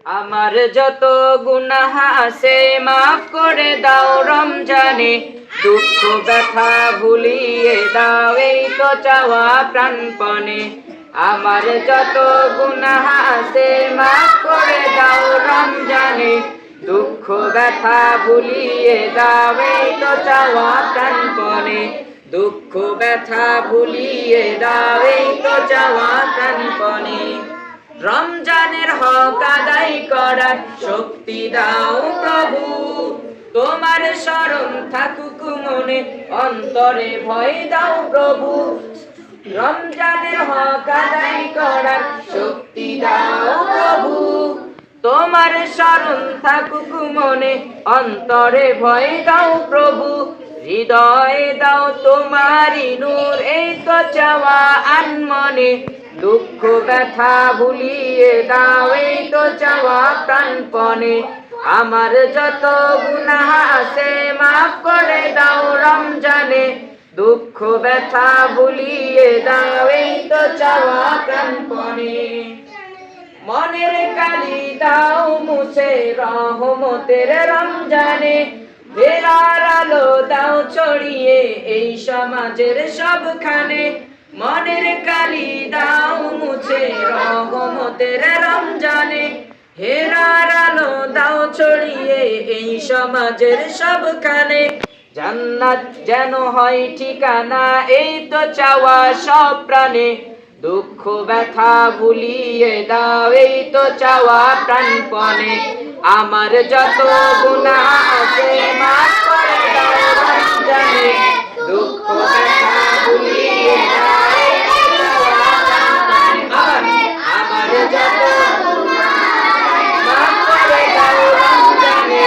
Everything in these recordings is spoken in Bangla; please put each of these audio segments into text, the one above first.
আমার যত গুনাহ আছে মাফ করে দাও রমজানে, দুঃখ ব্যথা ভুলিয়ে দাও এই তো চাওয়া প্রাণপণে। আমার যত গুনাহ আছে মাফ করে দাও রমজানে, দুঃখ ব্যথা ভুলিয়ে দাও এই তো চাওয়া প্রাণপণে। দুঃখ ব্যথা ভুলিয়ে দাও এই তো চাওয়া প্রাণপণে। রমজানের হক আদায় করার শক্তি দাও প্রভু, তোমার শরণ থাকুক মনে, অন্তরে ভয় দাও প্রভু। রমজানের হক আদায় করার শক্তি দাও প্রভু, তোমার শরণ থাকুক মনে, অন্তরে ভয় দাও প্রভু। হৃদয়ে দাও তোমারি নূর এই তো চাওয়া আনমনে, দুঃখ ব্যথা ভুলিয়ে দাও এই তো চাওয়া প্রাণপণে। আমার যত গুনাহ আছে মাফ করে দাও রমজানে, দুঃখ ব্যথা ভুলিয়ে দাও এই তো চাওয়া প্রাণপণে। মনের কালি দাও মুছে রহমতের রমজানে, বেলার আলো দাও ছড়িয়ে এই সমাজের সবখানে। মনের কালি দাও মুছে রহমতের রমজানে, হেরার আলো দাও ছড়িয়ে এই সমাজের সবখানে। জান্নাত যেন হয় ঠিকানা এই তো চাওয়া সব প্রাণে, দুঃখ ব্যথা ভুলিয়ে দাও এই তো চাওয়া প্রাণপণে। আমার যত গুনাহ আছে মাফ করে দাও রমজানে, দুঃখ ব্যথা ভুলিয়ে দাও এই তো চাওয়া প্রাণপণে। আমার যত মাফ করে দাও রমজানে,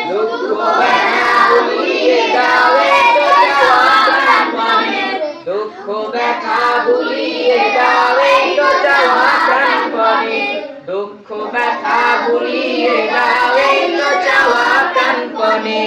দুঃখ ব্যথা ভুলিয়ে দাও এই তো চাওয়া প্রাণপণে। দুঃখ ব্যথা ভুলিয়ে দাও এই তো চাওয়া প্রাণপণে, দুঃখ ব্যথা ভুলিয়ে দাও এই তো চাওয়া প্রাণপণে।